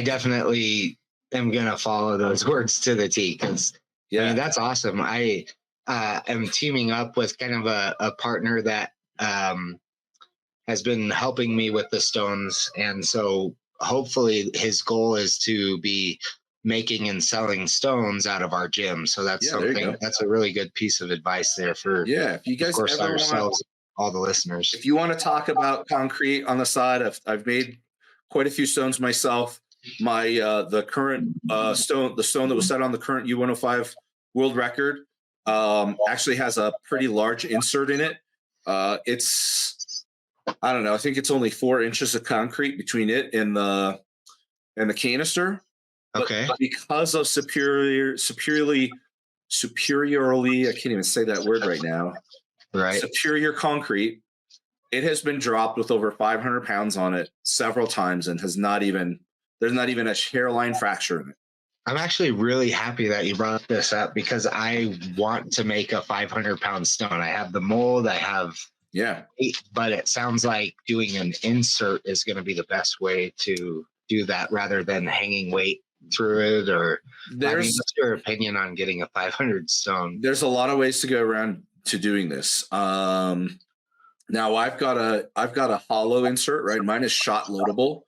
definitely am gonna follow those words to the T, because I mean that's awesome. I am teaming up with kind of a partner that has been helping me with the stones, and so hopefully his goal is to be making and selling stones out of our gym. So that's something, that's a really good piece of advice there for, if you guys of course, ever ourselves, all the listeners. If you want to talk about concrete on the side, I've made quite a few stones myself. My the current stone that was set on the current U105 world record actually has a pretty large insert in it. It's, I don't know, I think it's only 4 inches of concrete between it and the canister. Okay. But because of superiorly, I can't even say that word right now. Right. Superior concrete, it has been dropped with over 500 pounds on it several times and there's not even a hairline fracture in it. I'm actually really happy that you brought this up, because I want to make a 500-pound stone. I have the mold, I have but it sounds like doing an insert is going to be the best way to do that, rather than hanging weight through it. Or what's your opinion on getting a 500 stone? There's a lot of ways to go around to doing this. Now I've got a hollow insert, right? Mine is shot loadable,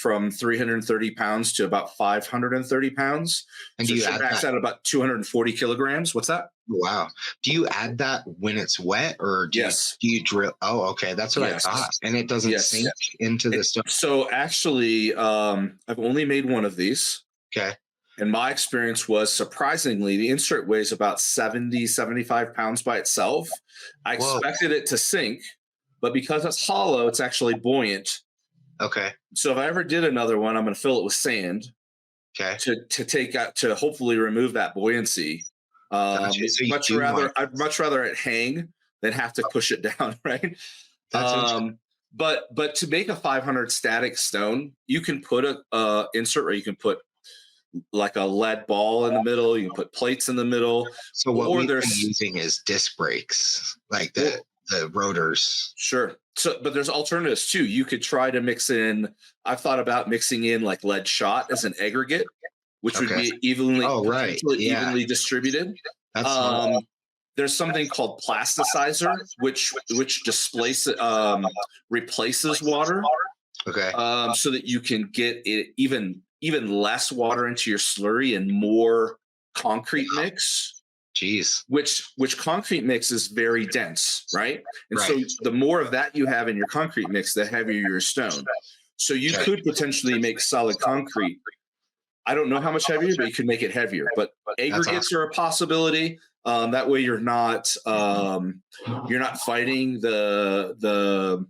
from 330 pounds to about 530 pounds. And so do you add max out about 240 kilograms? What's that? Wow. Do you add that when it's wet, or do you drill? Oh, okay. That's what I thought. And it doesn't sink into the stone. So actually, I've only made one of these. Okay. And my experience was, surprisingly, the insert weighs about 75 pounds by itself. I expected it to sink, but because it's hollow, it's actually buoyant. Okay. So if I ever did another one, I'm going to fill it with sand. Okay. To take out, to hopefully remove that buoyancy. Gotcha. So I'd much rather it hang than have to push it down, right? But to make a 500 static stone, you can put a insert, or you can put like a lead ball in the middle. You can put plates in the middle. So what we've been using is disc brakes, like the rotors. Sure. So, but there's alternatives too. You could try to mix in. I've thought about mixing in like lead shot as an aggregate, which would be evenly, evenly distributed. That's there's something called plasticizer, which replaces water. Okay. So that you can get it even less water into your slurry and more concrete mix. Jeez. Which concrete mix is very dense, right? And so the more of that you have in your concrete mix, the heavier your stone. So you could potentially make solid concrete. I don't know how much heavier, but you could make it heavier. But aggregates are a possibility. That way you're not fighting the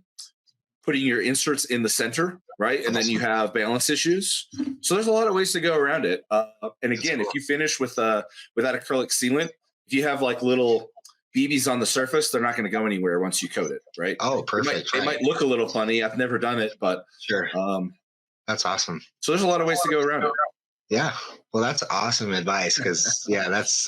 putting your inserts in the center, right? And then you have balance issues. So there's a lot of ways to go around it. And again, if you finish with that acrylic sealant, if you have like little BBs on the surface, they're not going to go anywhere once you coat it, right? Oh, perfect. It might look a little funny. I've never done it, but sure. That's awesome. So there's a lot of ways to go around it. Yeah. Well, that's awesome advice, because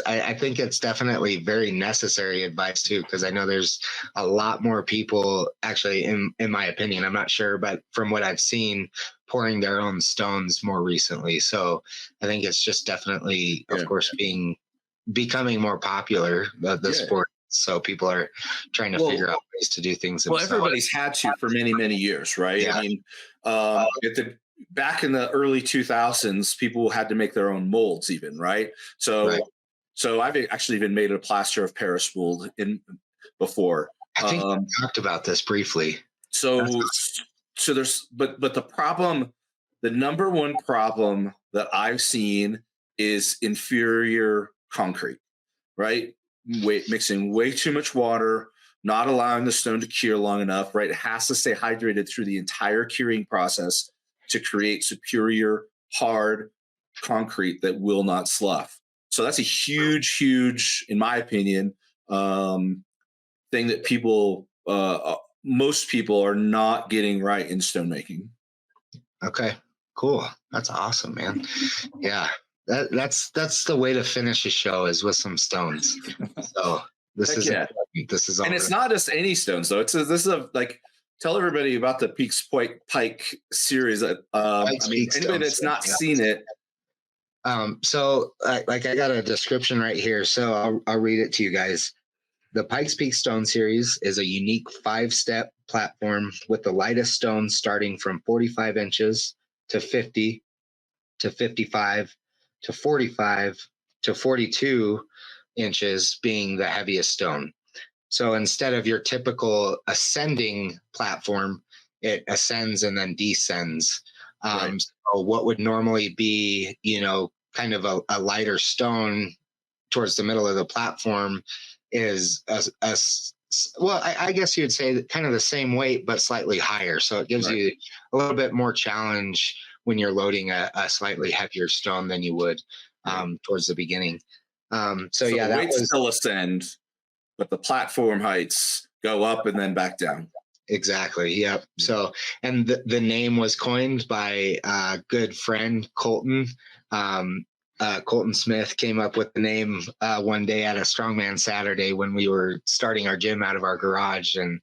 I think it's definitely very necessary advice too, because I know there's a lot more people, actually, in my opinion, I'm not sure, but from what I've seen, pouring their own stones more recently. So I think it's just definitely, of course, becoming more popular, the sport. So people are trying to figure out ways to do things themselves. Well, everybody's had to for many, many years, right? Yeah. I mean, back in the early 2000s, people had to make their own molds even, right? So I've actually even made a plaster of Paris mold before. I think we talked about this briefly. So there's, but the problem, the number one problem that I've seen is inferior concrete, right? Mixing way too much water, not allowing the stone to cure long enough, right? It has to stay hydrated through the entire curing process to create superior hard concrete that will not slough. So that's a huge, in my opinion, thing that most people are not getting right in stone making. Okay, cool. That's awesome, man. Yeah. That's the way to finish a show is with some stones. So this Heck is yeah. important. This is all And it's right. not just any stones, though. This is like, tell everybody about the Peaks Point Pike series. I mean, Peak anybody stones, that's not yeah. seen it, So like I got a description right here, so I'll read it to you guys. The Pikes Peak Stone Series is a unique 5-step platform with the lightest stones starting from 45 inches to 50 to 55 to 45 to 42 inches being the heaviest stone. So instead of your typical ascending platform, it ascends and then descends. Right. So what would normally be, kind of a lighter stone towards the middle of the platform is well, I guess you'd say that kind of the same weight, but slightly higher. So it gives Right. you a little bit more challenge when you're loading a slightly heavier stone than you would towards the beginning. So yeah, the that weights was still ascend, but the platform heights go up and then back down. exactly. Yep. So, and the name was coined by a good friend, Colton. Colton Smith came up with the name one day at a Strongman Saturday when we were starting our gym out of our garage. And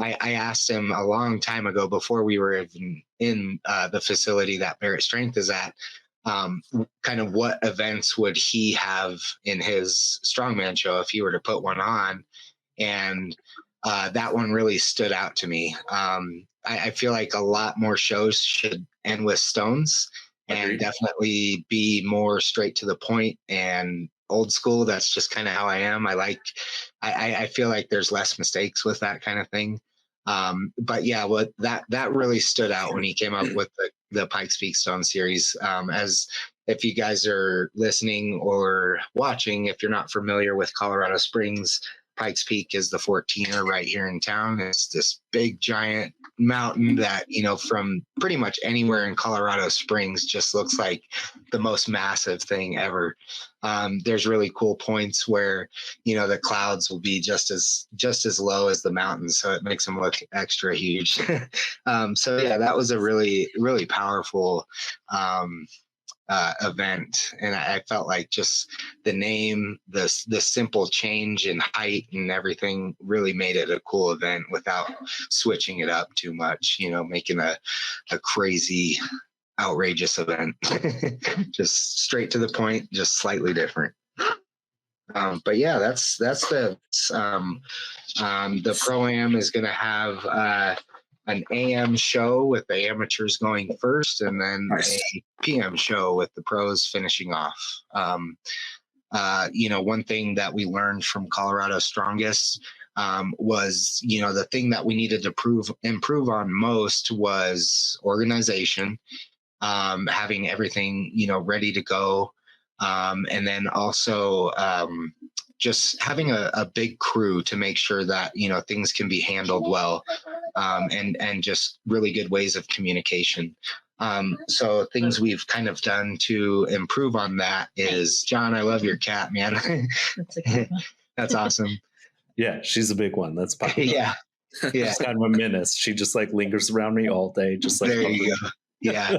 I asked him a long time ago, before we were even in the facility that Barratt Strength is at, kind of what events would he have in his Strongman show if he were to put one on. And that one really stood out to me. I feel like a lot more shows should end with stones and Agreed. definitely be more straight to the point and old school. That's just kind of how I am. I feel like there's less mistakes with that kind of thing. But yeah, what that really stood out when he came up with the Pikes Peak Stone series. As if you guys are listening or watching, if you're not familiar with Colorado Springs, Pikes Peak is the 14er right here in town. It's this big giant mountain that, from pretty much anywhere in Colorado Springs just looks like the most massive thing ever. There's really cool points where, the clouds will be just as low as the mountains. So it makes them look extra huge. So yeah, that was a really, really powerful, event, and I felt like just the name, the simple change in height and everything really made it a cool event without switching it up too much, making a crazy, outrageous event. Just straight to the point, just slightly different. But yeah, that's the Pro-Am is going to have an AM show with the amateurs going first, and then Nice. a PM show with the pros finishing off. One thing that we learned from Colorado Strongest was, the thing that we needed to improve on most was organization, having everything, ready to go. And then also just having a big crew to make sure that, things can be handled well, and just really good ways of communication. So things we've kind of done to improve on that is, John, I love your cat, man. That's a good one. That's awesome. Yeah, she's a big one. That's popular. Yeah. Yeah. She's kind of a menace. She just lingers around me all day, just like there you go. Yeah.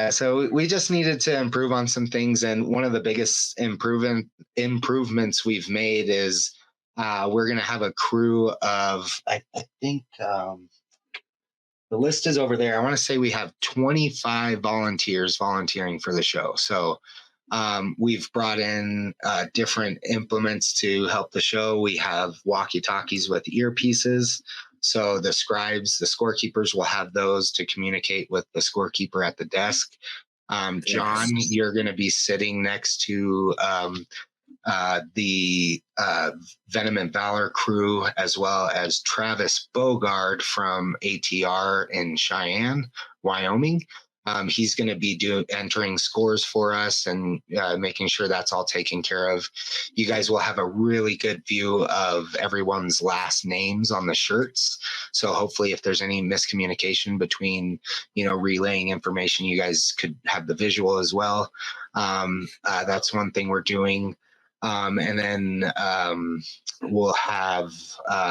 So we just needed to improve on some things, and one of the biggest improvements we've made is we're going to have a crew of, I think the list is over there. I want to say we have 25 volunteers volunteering for the show. So we've brought in different implements to help the show. We have walkie-talkies with earpieces. So the scribes, the scorekeepers will have those to communicate with the scorekeeper at the desk. John, you're going to be sitting next to the Venom and Valor crew, as well as Travis Bogard from ATR in Cheyenne, Wyoming. He's going to be entering scores for us and making sure that's all taken care of. You guys will have a really good view of everyone's last names on the shirts. So hopefully if there's any miscommunication between, relaying information, you guys could have the visual as well. That's one thing we're doing. And then we'll have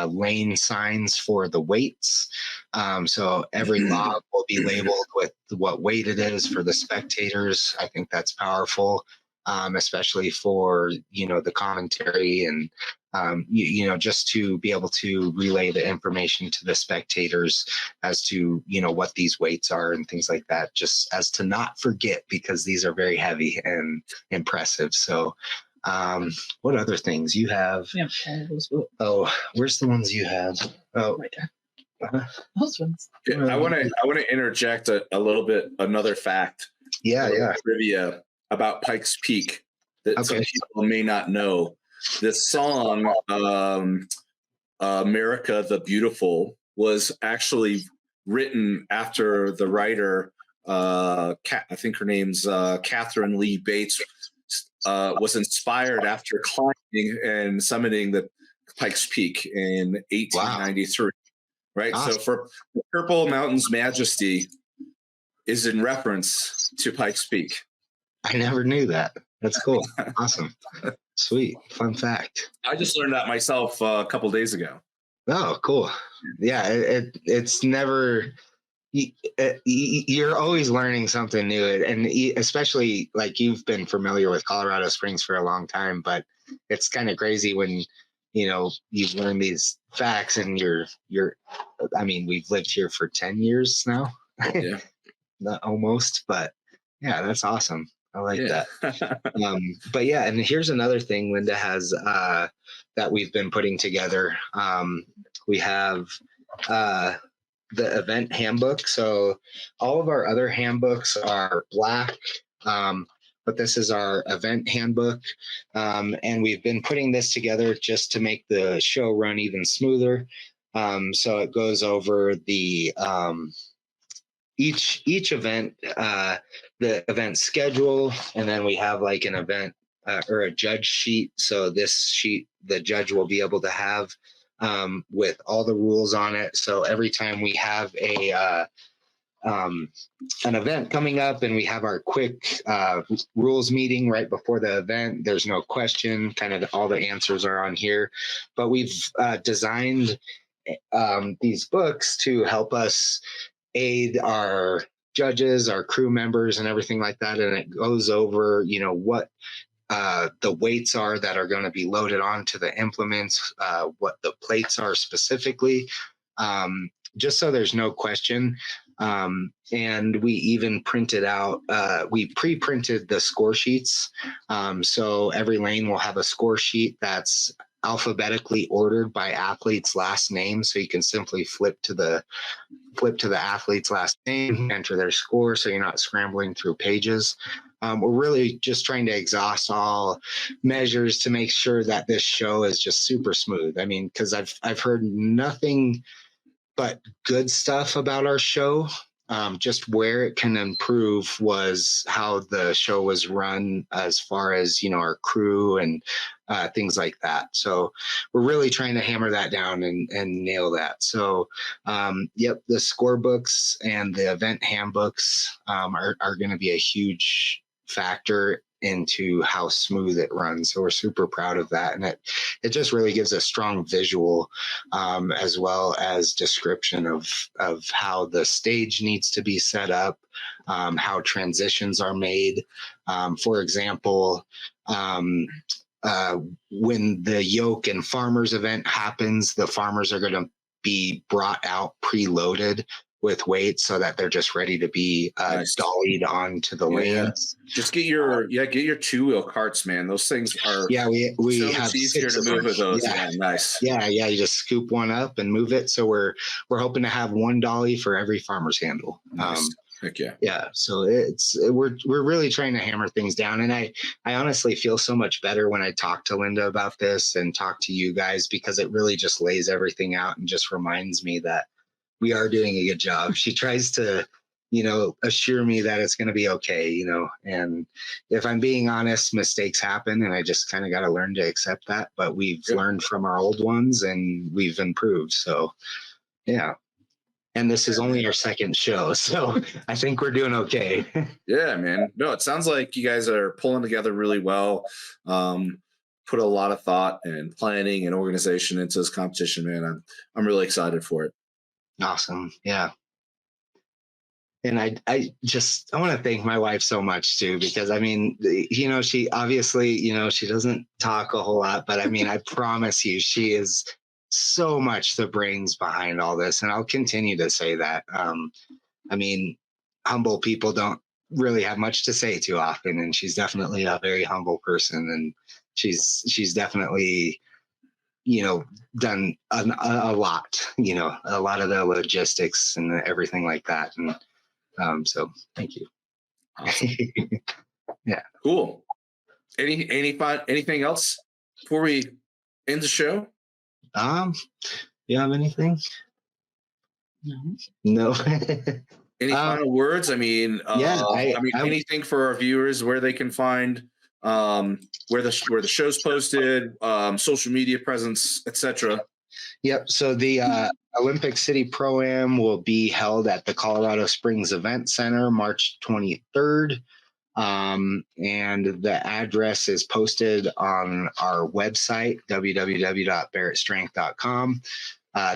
lane signs for the weights. So every log will will be labeled with what weight it is for the spectators. I think that's powerful, especially for, the commentary and, just to be able to relay the information to the spectators as to, what these weights are and things like that, just as to not forget, because these are very heavy and impressive. So, what other things you have? Yeah, all those books. Oh, where's the ones you have? Oh, Right there. Those ones. Yeah, I want to interject a little bit, another fact. Yeah. Trivia about Pikes Peak that some people may not know. This song, America the Beautiful, was actually written after the writer, I think her name's Catherine Lee Bates, was inspired after climbing and summiting the Pikes Peak in 1893. Wow. Right. Awesome. So for the Purple Mountain's Majesty is in reference to Pikes Peak. I never knew that. That's cool. Awesome. Sweet. Fun fact. I just learned that myself a couple days ago. Oh, cool. Yeah. It's never, you're always learning something new. And especially like you've been familiar with Colorado Springs for a long time, but it's kind of crazy when, you've learned these facts and we've lived here for 10 years now. Yeah. Not almost, but yeah, that's awesome. I like that. But yeah, and here's another thing Linda has that we've been putting together. We have the event handbook. So all of our other handbooks are black, but this is our event handbook. And we've been putting this together just to make the show run even smoother. So it goes over the each event, the event schedule, and then we have like an event or a judge sheet. So this sheet the judge will be able to have with all the rules on it. So every time we have an event coming up and we have our quick rules meeting right before the event, there's no question, kind of all the answers are on here. But we've designed these books to help us aid our judges, our crew members, and everything like that. And it goes over, what the weights are that are going to be loaded onto the implements, what the plates are specifically, just so there's no question. And we even printed out, we pre-printed the score sheets. So every lane will have a score sheet that's alphabetically ordered by athlete's last name. So you can simply flip to the athlete's last name, enter their score, so you're not scrambling through pages. We're really just trying to exhaust all measures to make sure that this show is just super smooth. I mean, because I've heard nothing but good stuff about our show. Just where it can improve was how the show was run, as far as our crew and things like that. So we're really trying to hammer that down and nail that. So the score books and the event handbooks are going to be a huge factor into how smooth it runs. So we're super proud of that. And it just really gives a strong visual as well as description of how the stage needs to be set up, how transitions are made. For example, when the yoke and farmers event happens, the farmers are going to be brought out preloaded with weight so that they're just ready to be nice. Dollied onto the lanes. Just get your 2-wheel carts, man. Those things are we so have much easier to move with those. Yeah, nice. Yeah, you just scoop one up and move it. So we're hoping to have one dolly for every farmer's handle. Nice. Heck yeah. Yeah. So we're really trying to hammer things down. And I honestly feel so much better when I talk to Linda about this and talk to you guys, because it really just lays everything out and just reminds me that we are doing a good job. She tries to, assure me that it's going to be okay, and if I'm being honest, mistakes happen and I just kind of got to learn to accept that. But we've learned from our old ones and we've improved. So, yeah. And this is only our second show, so I think we're doing okay. Yeah, man. No, it sounds like you guys are pulling together really well. Put a lot of thought and planning and organization into this competition, man. I'm really excited for it. Awesome. Yeah. And I want to thank my wife so much too, because I mean, she obviously, she doesn't talk a whole lot, but I mean, I promise you, she is so much the brains behind all this. And I'll continue to say that. I mean, humble people don't really have much to say too often. And she's definitely a very humble person. And she's definitely, done a lot, a lot of the logistics and everything like that. And so thank you. Awesome. Yeah. Cool. Anything else before we end the show? You have anything? No. Any final words? I mean, anything for our viewers where they can find where the show's posted, social media presence, etc. Yep. So the Olympic City Pro-Am will be held at the Colorado Springs Event Center March 23rd. And the address is posted on our website, www.barrattstrength.com.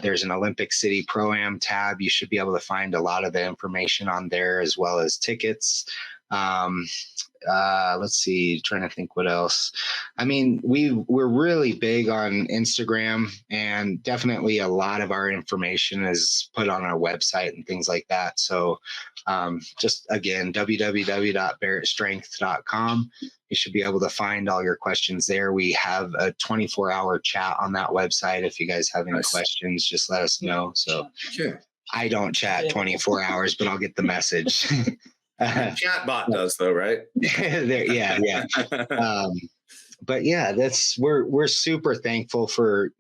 There's an Olympic City Pro-Am tab. You should be able to find a lot of the information on there, as well as tickets. Let's see, trying to think what else. I mean, we're really big on Instagram, and definitely a lot of our information is put on our website and things like that. So just again, www.barrattstrength.com. You should be able to find all your questions there. We have a 24-hour chat on that website. If you guys have any questions, just let us know. So I don't chat 24 hours, but I'll get the message. Chatbot does though, right? Yeah. But yeah, we're super thankful for,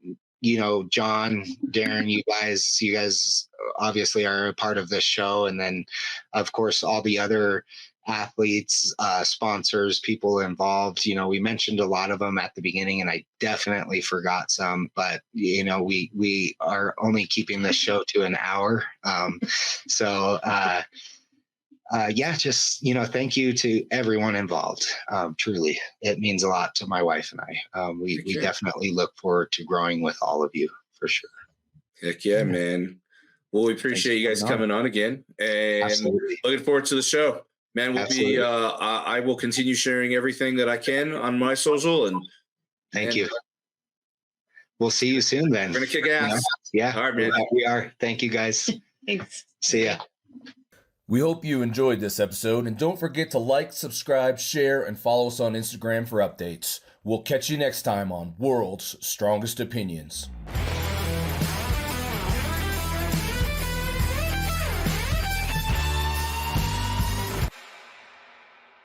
John, Darren, you guys obviously are a part of this show. And then of course, all the other athletes, sponsors, people involved, we mentioned a lot of them at the beginning, and I definitely forgot some, but we are only keeping this show to an hour. Just, thank you to everyone involved. Truly, it means a lot to my wife and I. We definitely look forward to growing with all of you for sure. Heck yeah, man. Well, we appreciate you guys coming on again, and looking forward to the show, man. I will continue sharing everything that I can on my social, and thank you. We'll see you soon then. We're going to kick ass. Yeah. All right, man. We are. Thank you guys. Thanks. See ya. We hope you enjoyed this episode, and don't forget to like, subscribe, share, and follow us on Instagram for updates. We'll catch you next time on World's Strongest Opinions.